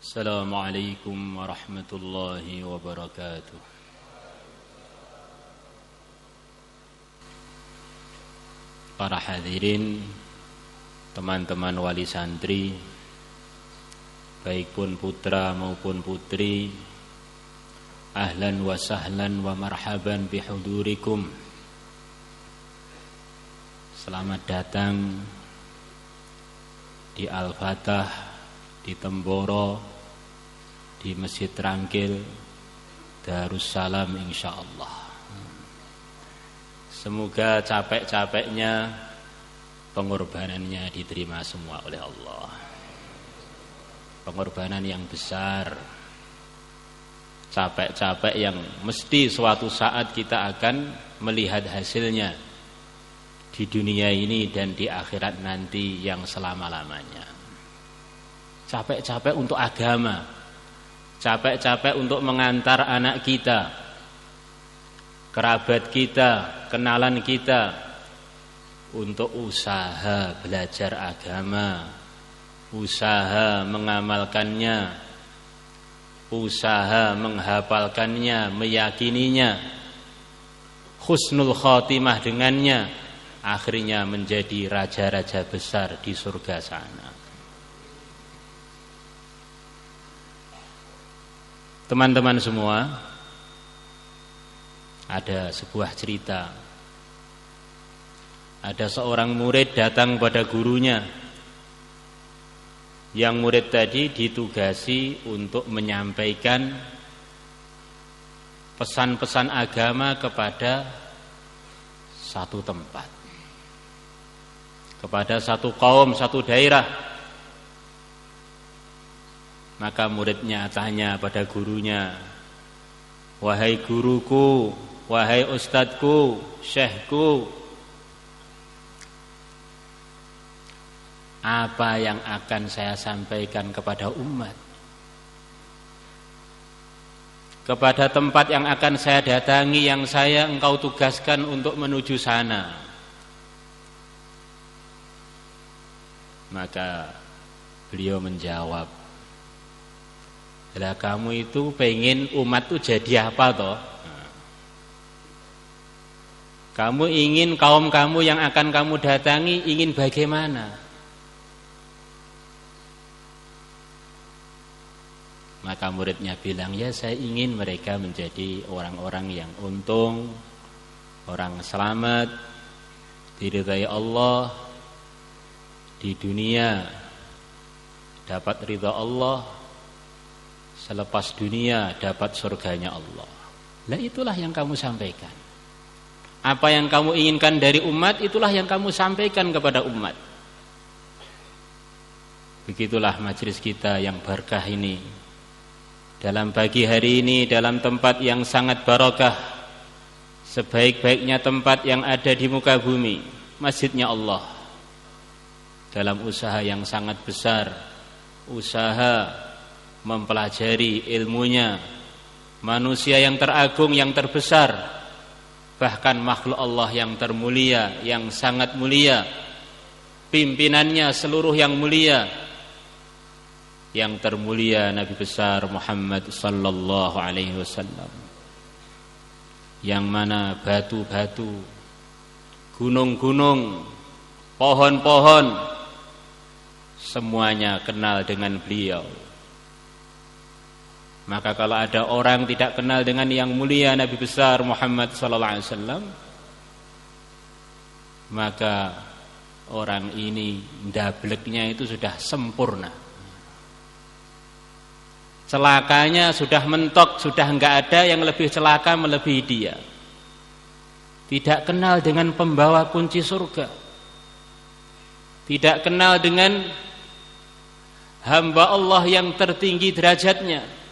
Assalamualaikum warahmatullahi wabarakatuh. Para hadirin, teman-teman wali santri, baik pun putra maupun putri, ahlan wa sahlan wa marhaban bihudurikum. Selamat datang di Al-Fatah, di Temboro, di Masjid Rangkil, Darussalam insyaallah. Semoga capek-capeknya pengorbanannya diterima semua oleh Allah. Pengorbanan yang besar, capek-capek yang mesti suatu saat kita akan melihat hasilnya di dunia ini dan di akhirat nanti yang selama-lamanya. Capek-capek untuk agama, capek-capek untuk mengantar anak kita, kerabat kita, kenalan kita untuk usaha belajar agama, usaha mengamalkannya, usaha menghafalkannya, meyakininya, husnul khotimah dengannya, akhirnya menjadi raja-raja besar di surga sana. Teman-teman semua, ada sebuah cerita. Ada seorang murid datang pada gurunya. Yang murid tadi ditugasi untuk menyampaikan pesan-pesan agama kepada satu tempat, kepada satu kaum, satu daerah. Maka muridnya tanya pada gurunya, "Wahai guruku, wahai ustadku, syekhku, apa yang akan saya sampaikan kepada umat? Kepada tempat yang akan saya datangi, yang engkau tugaskan untuk menuju sana." Maka beliau menjawab, "Lah kamu itu pengen umat itu jadi apa toh? Kamu ingin kaum kamu yang akan kamu datangi ingin bagaimana?" Maka muridnya bilang, "Ya saya ingin mereka menjadi orang-orang yang untung, orang selamat, diridhai Allah di dunia, dapat ridha Allah, selepas dunia dapat surganya Allah." Lah itulah yang kamu sampaikan. Apa yang kamu inginkan dari umat, itulah yang kamu sampaikan kepada umat. Begitulah majelis kita yang berkah ini. Dalam pagi hari ini, dalam tempat yang sangat barokah, sebaik-baiknya tempat yang ada di muka bumi, masjidnya Allah. Dalam usaha yang sangat besar, usaha mempelajari ilmunya manusia yang teragung, yang terbesar, bahkan makhluk Allah yang termulia, yang sangat mulia, pimpinannya seluruh yang mulia, yang termulia Nabi besar Muhammad sallallahu alaihi wasallam, yang mana batu-batu, gunung-gunung, pohon-pohon semuanya kenal dengan beliau. Maka kalau ada orang tidak kenal dengan yang mulia Nabi besar Muhammad sallallahu alaihi wasallam, maka orang ini ndableknya itu sudah sempurna. Celakanya sudah mentok, sudah enggak ada yang lebih celaka melebihi dia. Tidak kenal dengan pembawa kunci surga. Tidak kenal dengan hamba Allah yang tertinggi derajatnya.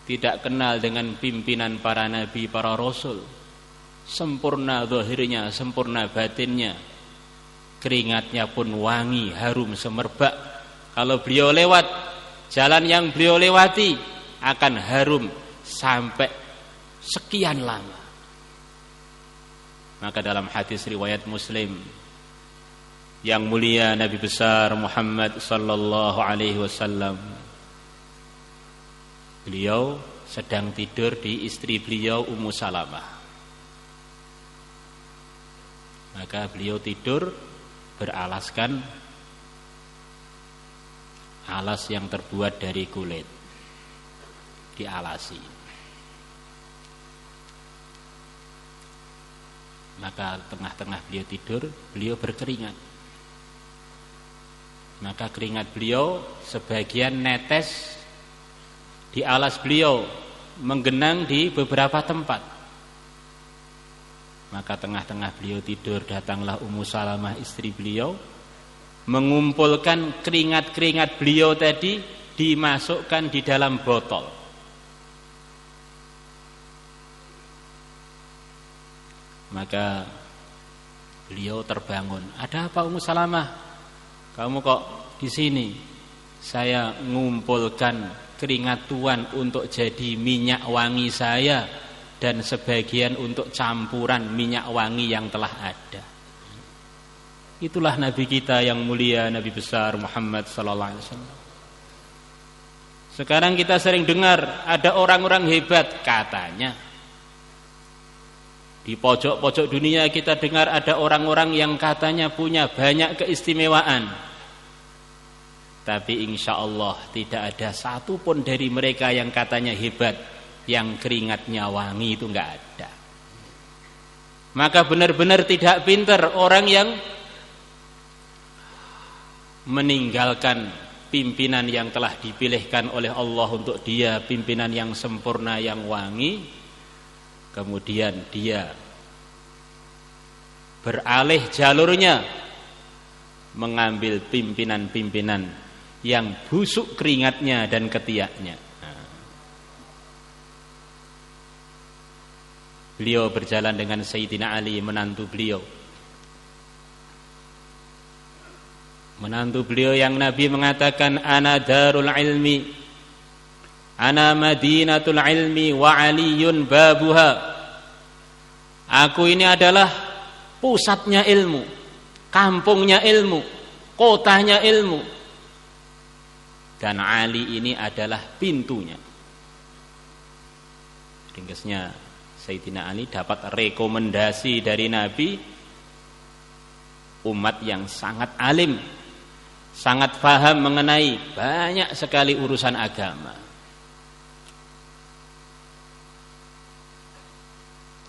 Tidak kenal dengan pimpinan para nabi, para rasul. Sempurna zahirnya, sempurna batinnya. Keringatnya pun wangi, harum semerbak. Kalau beliau lewat, jalan yang beliau lewati akan harum sampai sekian lama. Maka dalam hadis riwayat Muslim, yang mulia Nabi besar Muhammad sallallahu alaihi wasallam Beliau sedang tidur di istri beliau Ummu Salamah. Maka beliau tidur beralaskan alas yang terbuat dari kulit, dialasi. Maka tengah-tengah beliau tidur, beliau berkeringat. Maka keringat beliau sebagian netes di alas beliau, menggenang di beberapa tempat. Maka tengah-tengah beliau tidur, datanglah Ummu Salamah istri beliau, mengumpulkan keringat-keringat beliau tadi, dimasukkan di dalam botol. Maka beliau terbangun. Ada apa Ummu Salamah? Kamu kok di sini? Saya ngumpulkan keringat Tuan untuk jadi minyak wangi saya dan sebagian untuk campuran minyak wangi yang telah ada. Itulah Nabi kita yang mulia, Nabi besar Muhammad sallallahu alaihi wasallam. Sekarang kita sering dengar ada orang-orang hebat katanya. Di pojok-pojok dunia kita dengar ada orang-orang yang katanya punya banyak keistimewaan. Tapi insya Allah tidak ada satupun dari mereka yang katanya hebat, yang keringatnya wangi, itu enggak ada. Maka benar-benar tidak pintar orang yang meninggalkan pimpinan yang telah dipilihkan oleh Allah untuk dia, pimpinan yang sempurna, yang wangi, kemudian dia beralih jalurnya mengambil pimpinan-pimpinan yang busuk keringatnya dan ketiaknya. Beliau berjalan dengan Sayyidina Ali, menantu beliau. Menantu beliau yang Nabi mengatakan, ana darul ilmi, ana madinatul ilmi wa aliyun babuha. Aku ini adalah pusatnya ilmu, kampungnya ilmu, kotanya ilmu. Dan Ali ini adalah pintunya. Ringkasnya, Sayyidina Ali dapat rekomendasi dari Nabi, umat yang sangat alim, sangat paham mengenai banyak sekali urusan agama.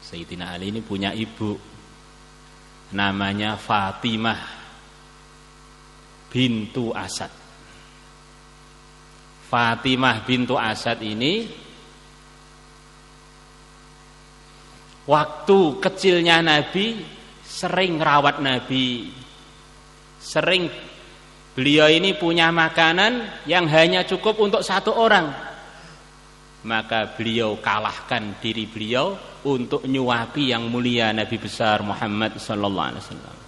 Sayyidina Ali ini punya ibu, namanya Fatimah bintu Asad. Fatimah bintu Asad ini waktu kecilnya Nabi sering rawat Nabi. Sering beliau ini punya makanan yang hanya cukup untuk satu orang. Maka beliau kalahkan diri beliau untuk nyuapi yang mulia Nabi besar Muhammad sallallahu alaihi wasallam.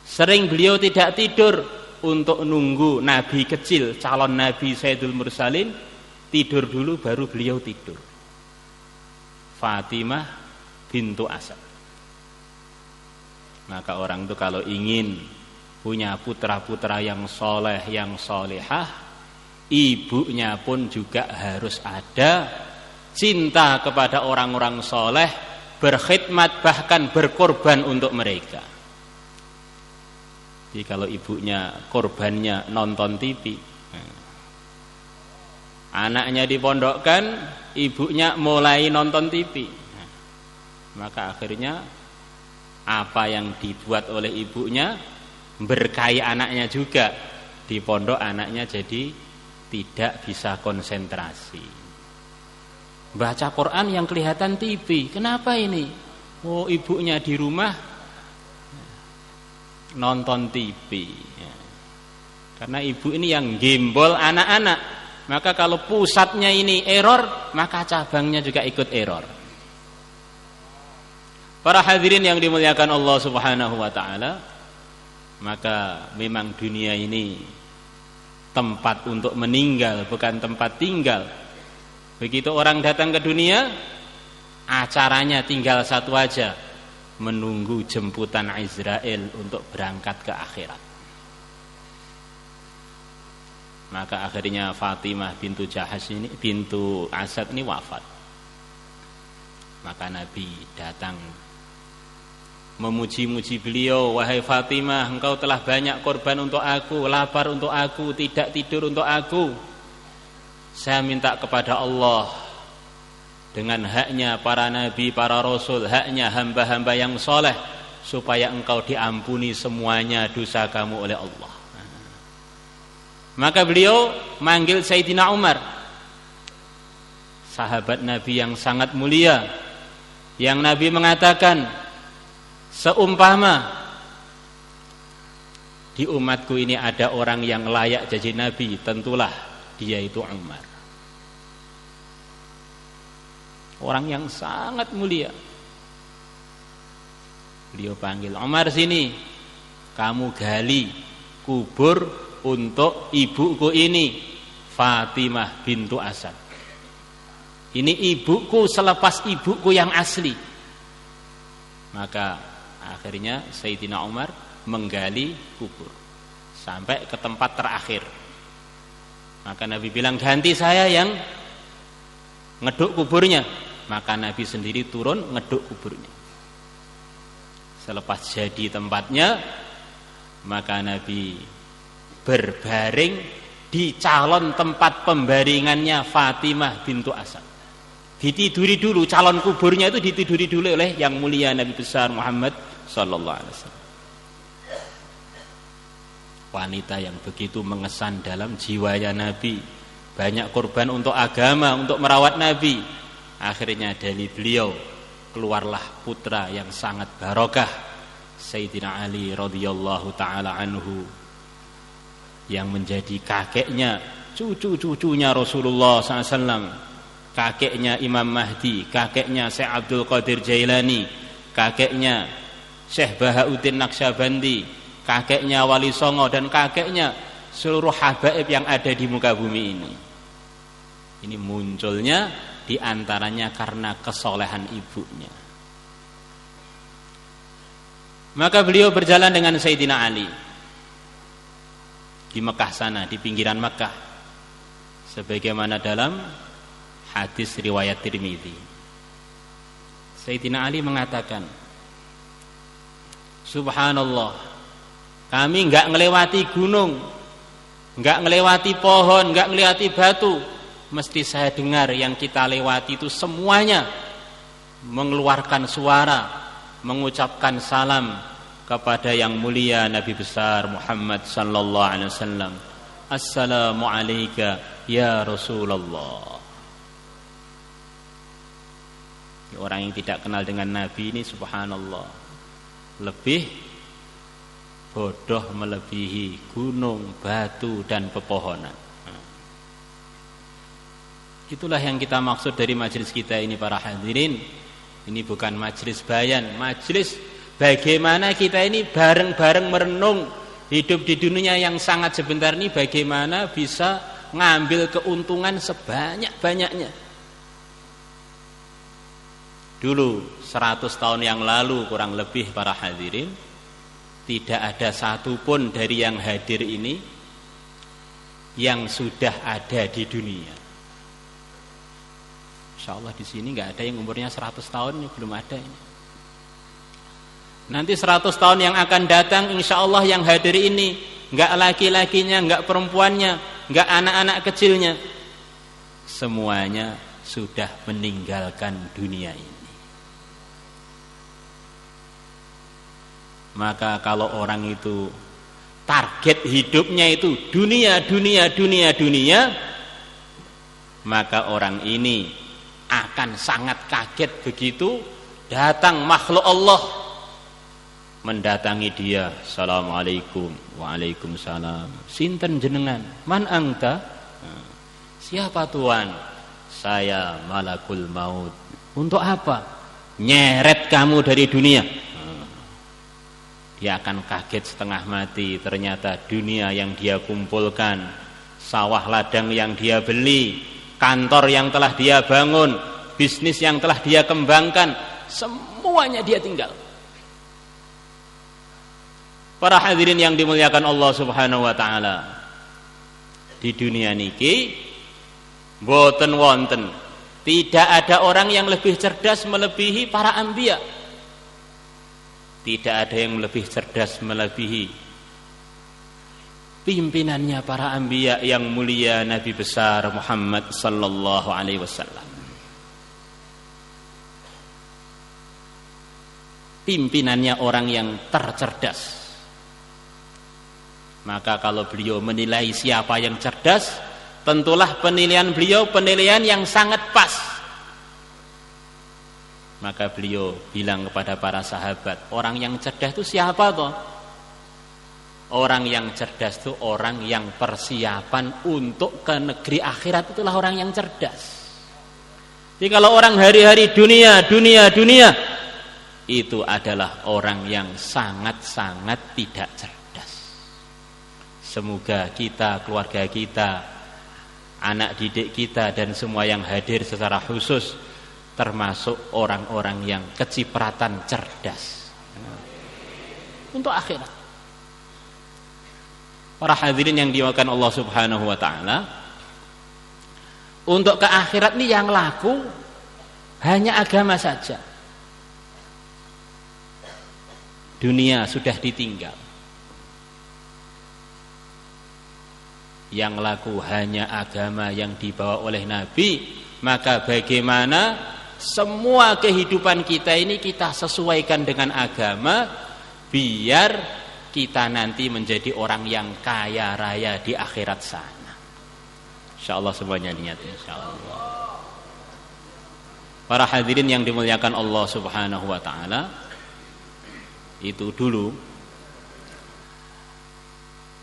Sering beliau tidak tidur untuk nunggu Nabi kecil, calon Nabi Sayyidul Mursalin tidur dulu baru beliau tidur. Fatimah bintu Asad. Maka orang itu kalau ingin punya putra-putra yang soleh, yang solehah, ibunya pun juga harus ada cinta kepada orang-orang soleh, berkhidmat bahkan berkorban untuk mereka. Jadi kalau ibunya korbannya nonton TV, anaknya dipondokkan, ibunya mulai nonton TV, maka akhirnya apa yang dibuat oleh ibunya berkahi anaknya juga. Di pondok anaknya jadi tidak bisa konsentrasi. Baca Quran yang kelihatan TV. Kenapa ini? Oh, ibunya di rumah nonton TV. Karena ibu ini yang gembol anak-anak. Maka kalau pusatnya ini error, maka cabangnya juga ikut error. Para hadirin yang dimuliakan Allah Subhanahu wa taala, maka memang dunia ini tempat untuk meninggal, bukan tempat tinggal. Begitu orang datang ke dunia, acaranya tinggal satu aja, menunggu jemputan Israel untuk berangkat ke akhirat. Maka akhirnya Fatimah bintu Asad ini wafat. Maka Nabi datang memuji-muji beliau, wahai Fatimah, engkau telah banyak korban untuk aku, lapar untuk aku, tidak tidur untuk aku. Saya minta kepada Allah dengan haknya para nabi, para rasul, haknya hamba-hamba yang soleh, supaya engkau diampuni semuanya dosa kamu oleh Allah. Maka beliau manggil Sayyidina Umar, sahabat Nabi yang sangat mulia, yang Nabi mengatakan, seumpama di umatku ini ada orang yang layak jadi Nabi, tentulah dia itu Umar. Orang yang sangat mulia. Beliau panggil, Umar sini, kamu gali kubur untuk ibuku ini, Fatimah bintu Asad. Ini ibuku selepas ibuku yang asli. Maka akhirnya Sayyidina Umar menggali kubur sampai ke tempat terakhir. Maka Nabi bilang, ganti saya yang ngeduk kuburnya. Maka Nabi sendiri turun ngeduk kuburnya. Selepas jadi tempatnya, maka Nabi berbaring di calon tempat pembaringannya Fatimah bintu Asad. Ditiduri dulu, calon kuburnya itu ditiduri dulu oleh yang mulia Nabi besar Muhammad sallallahu alaihi wasallam. Wanita yang begitu mengesan dalam jiwanya Nabi, banyak korban untuk agama, untuk merawat Nabi. Akhirnya dari beliau keluarlah putra yang sangat barokah, Sayyidina Ali radhiyallahu taala anhu, yang menjadi kakeknya, cucu-cucunya Rasulullah SAW, kakeknya Imam Mahdi, kakeknya Syekh Abdul Qadir Jailani, kakeknya Syekh Bahauddin Naqsyabandi, kakeknya Wali Songo, dan kakeknya seluruh habaib yang ada di muka bumi ini. Ini munculnya diantaranya karena kesolehan ibunya. Maka beliau berjalan dengan Sayyidina Ali di Mekah sana, di pinggiran Mekah, sebagaimana dalam hadis riwayat Tirmidzi. Sayyidina Ali mengatakan, subhanallah, kami enggak ngelewati gunung, enggak ngelewati pohon, enggak ngelewati batu, mesti saya dengar yang kita lewati itu semuanya mengeluarkan suara, mengucapkan salam kepada yang mulia Nabi besar Muhammad sallallahu alaihi wasallam. Assalamu alayka ya Rasulullah. Orang yang tidak kenal dengan Nabi ini subhanallah lebih bodoh melebihi gunung, batu dan pepohonan. Itulah yang kita maksud dari majelis kita ini para hadirin. Ini bukan majelis bayan, majelis bagaimana kita ini bareng-bareng merenung hidup di dunia yang sangat sebentar ini, bagaimana bisa ngambil keuntungan sebanyak-banyaknya. Dulu 100 tahun yang lalu kurang lebih para hadirin, tidak ada satupun dari yang hadir ini yang sudah ada di dunia. Insyaallah di sini nggak ada yang umurnya 100 tahun, belum ada ini. Nanti 100 tahun yang akan datang, insya Allah yang hadir ini enggak laki-lakinya, enggak perempuannya, enggak anak-anak kecilnya, semuanya sudah meninggalkan dunia ini. Maka kalau orang itu target hidupnya itu dunia, maka orang ini akan sangat kaget begitu datang makhluk Allah mendatangi dia. Assalamualaikum. Waalaikumsalam. Sinten jenengan? Man angta? Siapa tuan? Saya malakul maut. Untuk apa? Nyeret kamu dari dunia. Dia akan kaget setengah mati. Ternyata dunia yang dia kumpulkan, sawah ladang yang dia beli, kantor yang telah dia bangun, bisnis yang telah dia kembangkan, semuanya dia tinggal. Para hadirin yang dimuliakan Allah Subhanahu wa taala, Di dunia niki boten wonten, tidak ada orang yang lebih cerdas melebihi para anbiya. Tidak ada yang lebih cerdas melebihi pimpinannya para anbiya yang mulia, Nabi besar Muhammad sallallahu alaihi wasallam. Pimpinannya orang yang tercerdas. Maka kalau beliau menilai siapa yang cerdas, tentulah penilaian beliau penilaian yang sangat pas. Maka beliau bilang kepada para sahabat, orang yang cerdas itu siapa toh? Orang yang cerdas itu orang yang persiapan untuk ke negeri akhirat, itulah orang yang cerdas. Jadi kalau orang hari-hari dunia, itu adalah orang yang sangat-sangat tidak cerdas. Semoga kita, keluarga kita, anak didik kita, dan semua yang hadir secara khusus termasuk orang-orang yang kecipratan cerdas untuk akhirat. Para hadirin yang dimuliakan Allah Subhanahu wa taala, untuk ke akhirat ini yang laku hanya agama saja. Dunia sudah ditinggal. Yang laku hanya agama yang dibawa oleh Nabi. Maka bagaimana semua kehidupan kita ini kita sesuaikan dengan agama, biar kita nanti menjadi orang yang kaya raya di akhirat sana. Insyaallah semuanya niat, insyaallah. Para hadirin yang dimuliakan Allah Subhanahu wa taala, itu dulu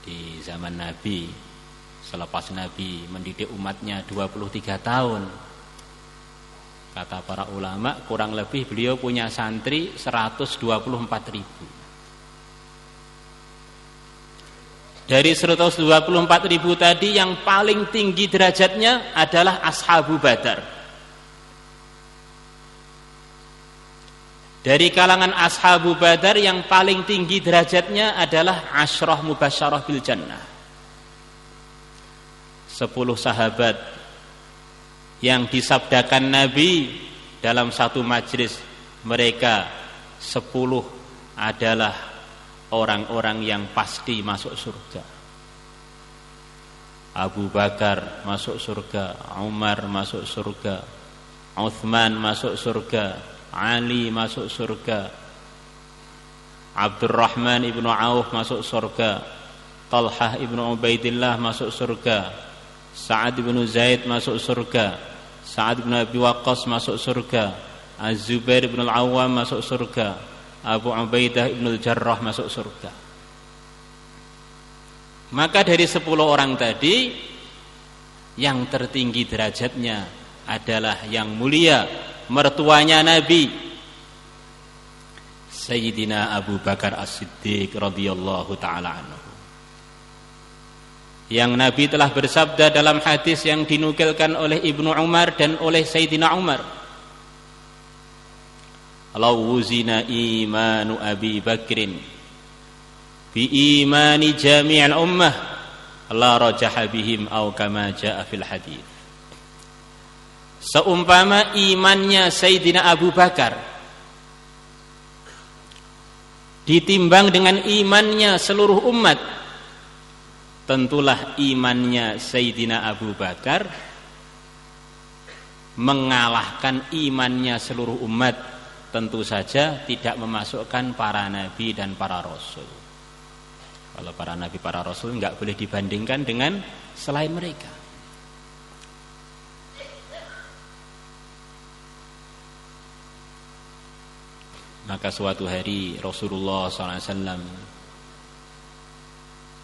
di zaman Nabi, selepas Nabi mendidik umatnya 23 tahun, kata para ulama kurang lebih beliau punya santri 124 ribu. Dari 124 ribu tadi yang paling tinggi derajatnya adalah Ashabu Badar. Dari kalangan Ashabu Badar yang paling tinggi derajatnya adalah Asyrah Mubasyarah bil Jannah. 10 sahabat yang disabdakan Nabi dalam satu majlis, mereka 10 adalah orang-orang yang pasti masuk surga. Abu Bakar masuk surga, Umar masuk surga, Utsman masuk surga, Ali masuk surga, Abdurrahman ibnu Auf masuk surga, Talhah ibnu Ubaidillah masuk surga, Sa'ad ibnu Zaid masuk surga, Sa'ad ibnu Abi Waqqas masuk surga, Az-Zubair ibnu Al-Awwam masuk surga, Abu Ubaidah ibnu Al-Jarrah masuk surga. Maka dari 10 orang tadi, yang tertinggi derajatnya adalah yang mulia, mertuanya Nabi, Sayyidina Abu Bakar As-Siddiq radhiyallahu ta'ala anhu. Yang Nabi telah bersabda dalam hadis yang dinukilkan oleh Ibnu Umar dan oleh Sayyidina Umar, "Law wuzina imanu Abi Bakrin bi imani jami'il ummah la rajaha bihim aw kama jaa fil hadits." Seumpama imannya Sayyidina Abu Bakar ditimbang dengan imannya seluruh umat, tentulah imannya Sayyidina Abu Bakar mengalahkan imannya seluruh umat. Tentu saja tidak memasukkan para nabi dan para rasul. Kalau para nabi, para rasul enggak boleh dibandingkan dengan selain mereka. Maka suatu hari Rasulullah SAW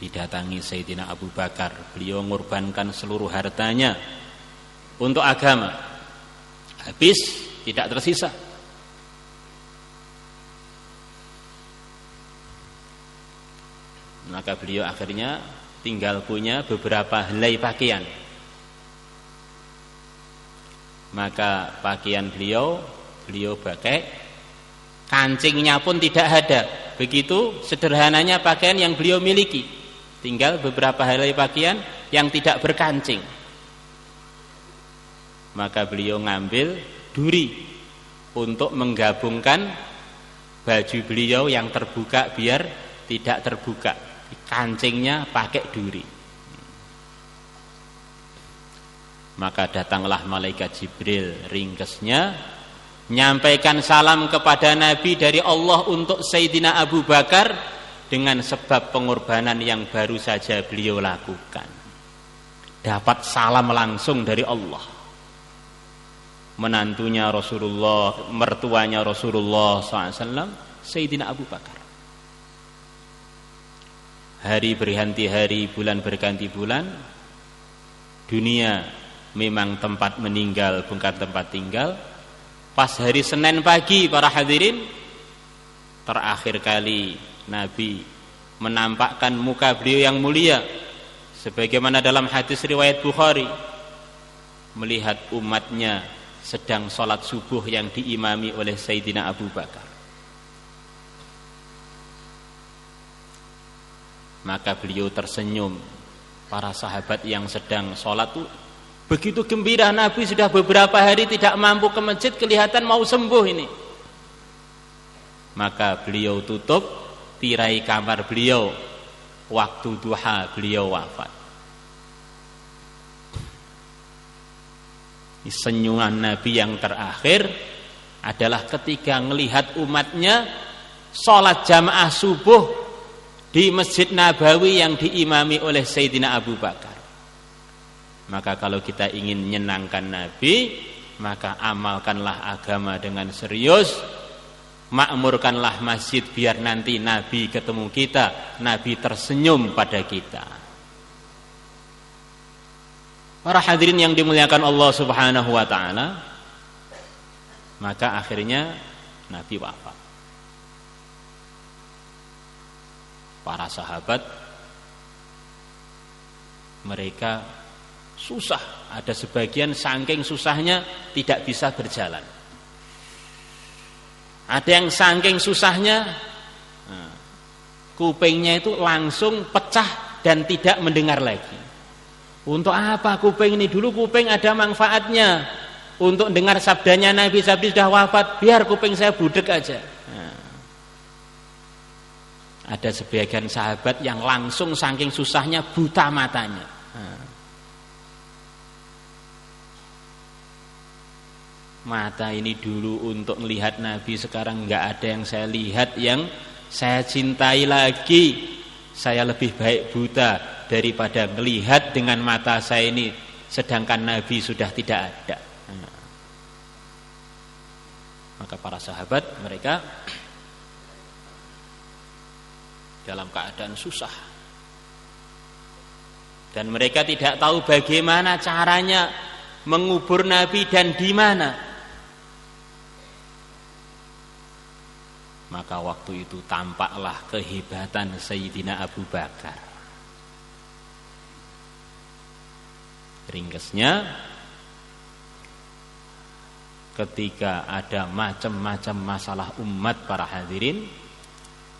didatangi Sayyidina Abu Bakar. Beliau mengorbankan seluruh hartanya untuk agama, habis tidak tersisa. Maka beliau akhirnya tinggal punya beberapa helai pakaian. Maka pakaian beliau pakai, kancingnya pun tidak ada. Begitu sederhananya pakaian yang beliau miliki. Tinggal beberapa helai pakaian, yang tidak berkancing. Maka beliau ngambil duri untuk menggabungkan baju beliau yang terbuka biar tidak terbuka. Kancingnya pakai duri. Maka datanglah malaikat Jibril, ringkesnya menyampaikan salam kepada Nabi dari Allah untuk Sayyidina Abu Bakar dengan sebab pengorbanan yang baru saja beliau lakukan. Dapat salam langsung dari Allah. Menantunya Rasulullah, mertuanya Rasulullah SAW, Sayyidina Abu Bakar. Hari berganti hari, bulan berganti bulan. Dunia memang tempat meninggal, bukan tempat tinggal. Pas hari Senin pagi, para hadirin, terakhir kali Nabi menampakkan muka beliau yang mulia, sebagaimana dalam hadis riwayat Bukhari, melihat umatnya sedang sholat subuh yang diimami oleh Sayyidina Abu Bakar. Maka beliau tersenyum. Para sahabat yang sedang sholat itu begitu gembira, Nabi sudah beberapa hari tidak mampu ke masjid, kelihatan mau sembuh ini. Maka beliau tutup tirai kamar beliau. Waktu duha beliau wafat. Senyuman Nabi yang terakhir adalah ketika melihat umatnya sholat jamaah subuh di Masjid Nabawi yang diimami oleh Sayyidina Abu Bakar. Maka kalau kita ingin menyenangkan Nabi, maka amalkanlah agama dengan serius, makmurkanlah masjid biar nanti Nabi ketemu kita, Nabi tersenyum pada kita. Para hadirin yang dimuliakan Allah Subhanahu wa taala, maka akhirnya Nabi wafat. Para sahabat mereka susah, ada sebagian saking susahnya tidak bisa berjalan. Ada yang saking susahnya kupingnya itu langsung pecah dan tidak mendengar lagi. Untuk apa kuping ini? Dulu kuping ada manfaatnya untuk dengar sabdanya Nabi, Nabi sudah wafat, biar kuping saya budek aja. Ada sebagian sahabat yang langsung saking susahnya buta matanya. Mata ini dulu untuk melihat Nabi, sekarang enggak ada yang saya lihat yang saya cintai lagi. Saya lebih baik buta daripada melihat dengan mata saya ini, sedangkan Nabi sudah tidak ada. Maka para sahabat mereka dalam keadaan susah, dan mereka tidak tahu bagaimana caranya mengubur Nabi dan di mana. Maka waktu itu tampaklah kehebatan Sayyidina Abu Bakar. Ringkesnya, ketika ada macam-macam masalah umat, para hadirin,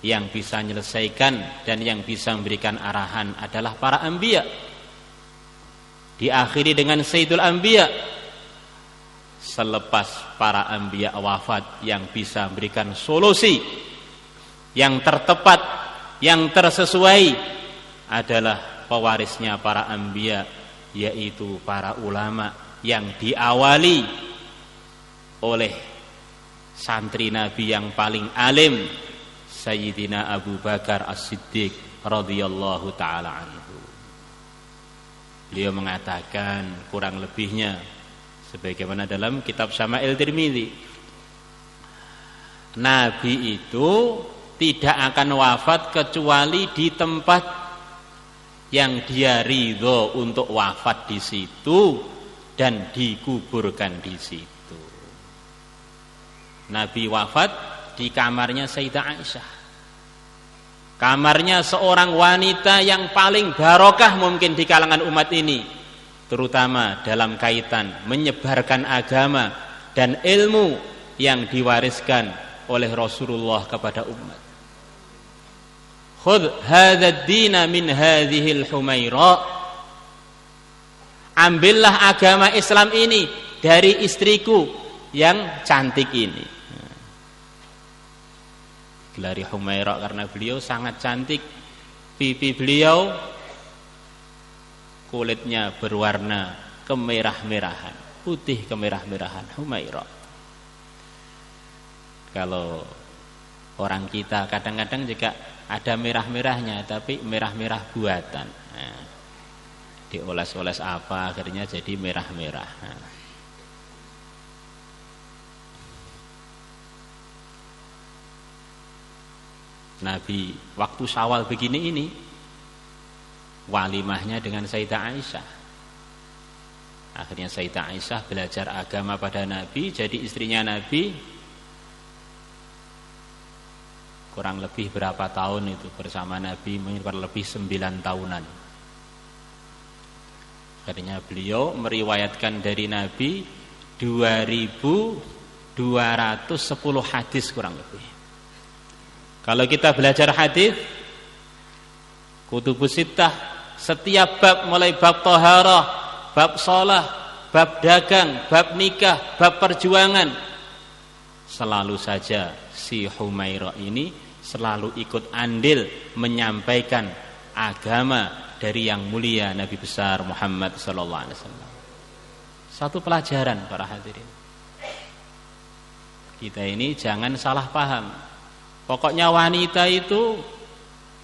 yang bisa menyelesaikan dan yang bisa memberikan arahan adalah para anbiya. Diakhiri dengan Sayyidul Anbiya. Selepas para anbiya wafat, yang bisa memberikan solusi yang tertepat, yang tersesuai adalah pewarisnya para anbiya, yaitu para ulama yang diawali oleh santri Nabi yang paling alim, Sayyidina Abu Bakar As-Siddiq radhiyallahu taala anhu. Beliau mengatakan kurang lebihnya sebagaimana dalam kitab Syama'il Tirmidzi, Nabi itu tidak akan wafat kecuali di tempat yang dia ridho untuk wafat di situ dan dikuburkan di situ. Nabi wafat di kamarnya Sayyidah Aisyah, kamarnya seorang wanita yang paling barokah mungkin di kalangan umat ini, terutama dalam kaitan menyebarkan agama dan ilmu yang diwariskan oleh Rasulullah kepada umat. Khudh hadzal dina min hadhil humaira, Ambillah agama Islam ini dari istriku yang cantik ini. Gelari Humaira karena beliau sangat cantik. Pipi beliau kulitnya berwarna kemerah-merahan, putih kemerah-merahan, Humaira. Kalau orang kita kadang-kadang juga ada merah-merahnya, tapi merah-merah buatan. Nah, dioles-oles apa akhirnya jadi merah-merah. Nabi waktu Syawal begini ini walimahnya dengan Sayyidah Aisyah. Akhirnya Sayyidah Aisyah belajar agama pada Nabi, jadi istrinya Nabi. Kurang lebih berapa tahun itu bersama Nabi, mungkin kurang lebih 9 tahunan. Akhirnya beliau meriwayatkan dari Nabi 2210 hadis kurang lebih. Kalau kita belajar hadis Kutubus Sittah, setiap bab, mulai bab taharah, bab shalah, bab dagang, bab nikah, bab perjuangan, selalu saja si Humaira ini selalu ikut andil menyampaikan agama dari yang mulia Nabi besar Muhammad sallallahu alaihi wasallam. Satu pelajaran para hadirin. Kita ini jangan salah paham. Pokoknya wanita itu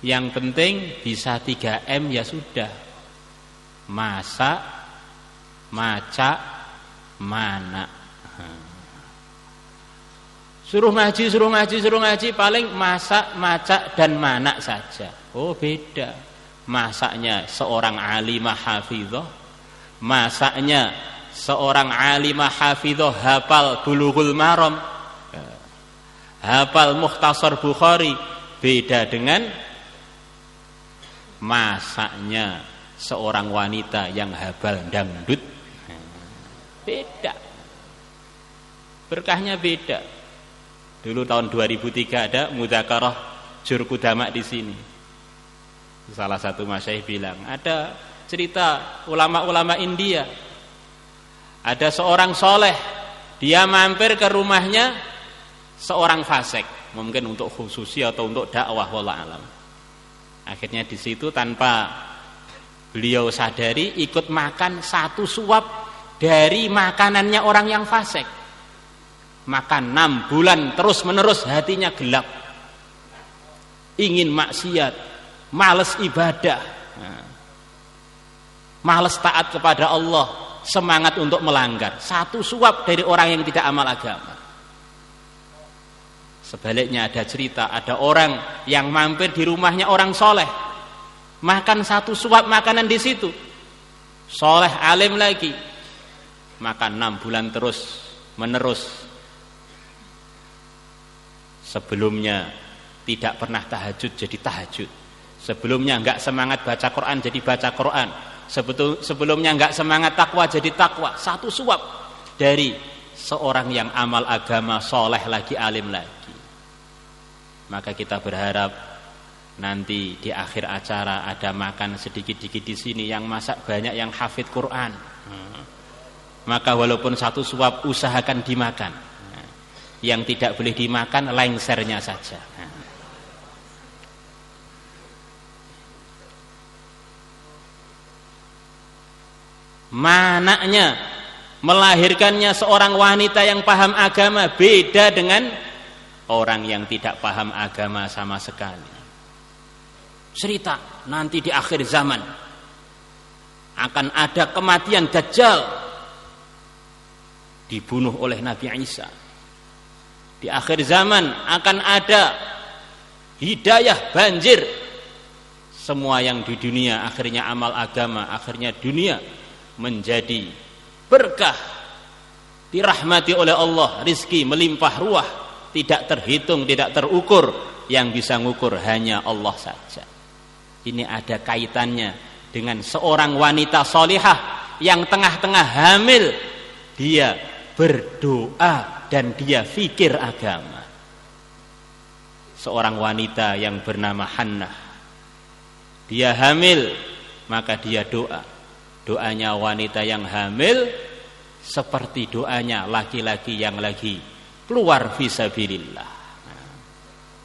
yang penting bisa 3M ya sudah. Masak, macak, manak. Suruh ngaji, paling masak, macak dan manak saja. Oh beda. Masaknya seorang alimah hafizah, masaknya seorang alimah hafizah hafal Bulughul Maram, hafal Mukhtasar Bukhari, beda dengan masaknya seorang wanita yang hafal dangdut. Beda. Berkahnya beda. Dulu tahun 2003 ada mudzakarah Jurkudama di sini. Salah satu masyayikh bilang, ada cerita ulama-ulama India. Ada seorang soleh, dia mampir ke rumahnya seorang fasik, mungkin untuk khususi atau untuk dakwah wallahu alam. Akhirnya di situ tanpa beliau sadari ikut makan satu suap dari makanannya orang yang fasik. Makan 6 bulan terus menerus, hatinya gelap, ingin maksiat, males ibadah, males taat kepada Allah, semangat untuk melanggar. Satu suap dari orang yang tidak amal agama. Sebaliknya ada cerita, ada orang yang mampir di rumahnya orang soleh, makan satu suap makanan di situ, soleh alim lagi, makan 6 bulan terus menerus. Sebelumnya tidak pernah tahajud jadi tahajud, sebelumnya enggak semangat baca Quran jadi baca Quran, sebelumnya enggak semangat takwa jadi takwa. Satu suap dari seorang yang amal agama, soleh lagi, alim lagi. Maka kita berharap nanti di akhir acara ada makan sedikit-sedikit di sini, yang masak banyak yang hafid Quran. Maka walaupun satu suap usahakan dimakan. Yang tidak boleh dimakan lengsernya saja. Manaknya, melahirkannya seorang wanita yang paham agama, beda dengan orang yang tidak paham agama sama sekali. Cerita nanti di akhir zaman akan ada kematian Dajjal, dibunuh oleh Nabi Isa. Di akhir zaman akan ada hidayah banjir. Semua yang di dunia akhirnya amal agama, akhirnya dunia menjadi berkah, dirahmati oleh Allah, rizki melimpah ruah, tidak terhitung, tidak terukur. Yang bisa ngukur hanya Allah saja. Ini ada kaitannya dengan seorang wanita solihah yang tengah-tengah hamil, dia berdoa dan dia fikir agama. Seorang wanita yang bernama Hannah, dia hamil, maka dia doa. doanya wanita yang hamil seperti doanya laki-laki yang lagi keluar fisabilillah.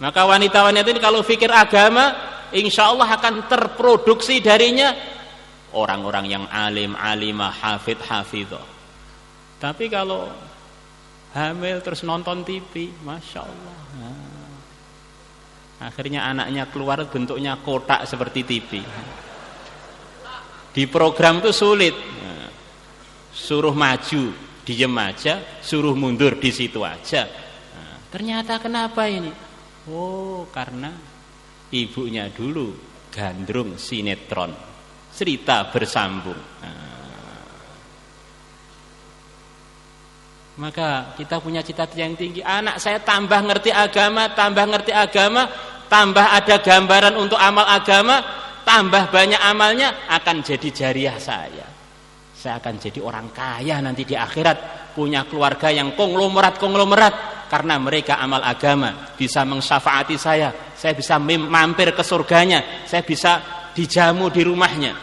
Maka wanita-wanita ini kalau fikir agama, insya Allah akan terproduksi darinya orang-orang yang alim, alimah, hafid, hafidhah. Tapi kalau hamil terus nonton TV, masya Allah, akhirnya anaknya keluar bentuknya kotak seperti TV. Di program itu sulit, suruh maju diem aja, suruh mundur di situ aja. Ternyata kenapa ini? Oh, karena ibunya dulu gandrung sinetron, cerita bersambung. Maka kita punya cita-cita yang tinggi. Anak saya tambah ngerti agama, tambah ada gambaran untuk amal agama, tambah banyak amalnya, akan jadi jariah saya. Saya akan jadi orang kaya nanti di akhirat, punya keluarga yang konglomerat karena mereka amal agama, bisa mensyafaati saya bisa mampir ke surganya, saya bisa dijamu di rumahnya.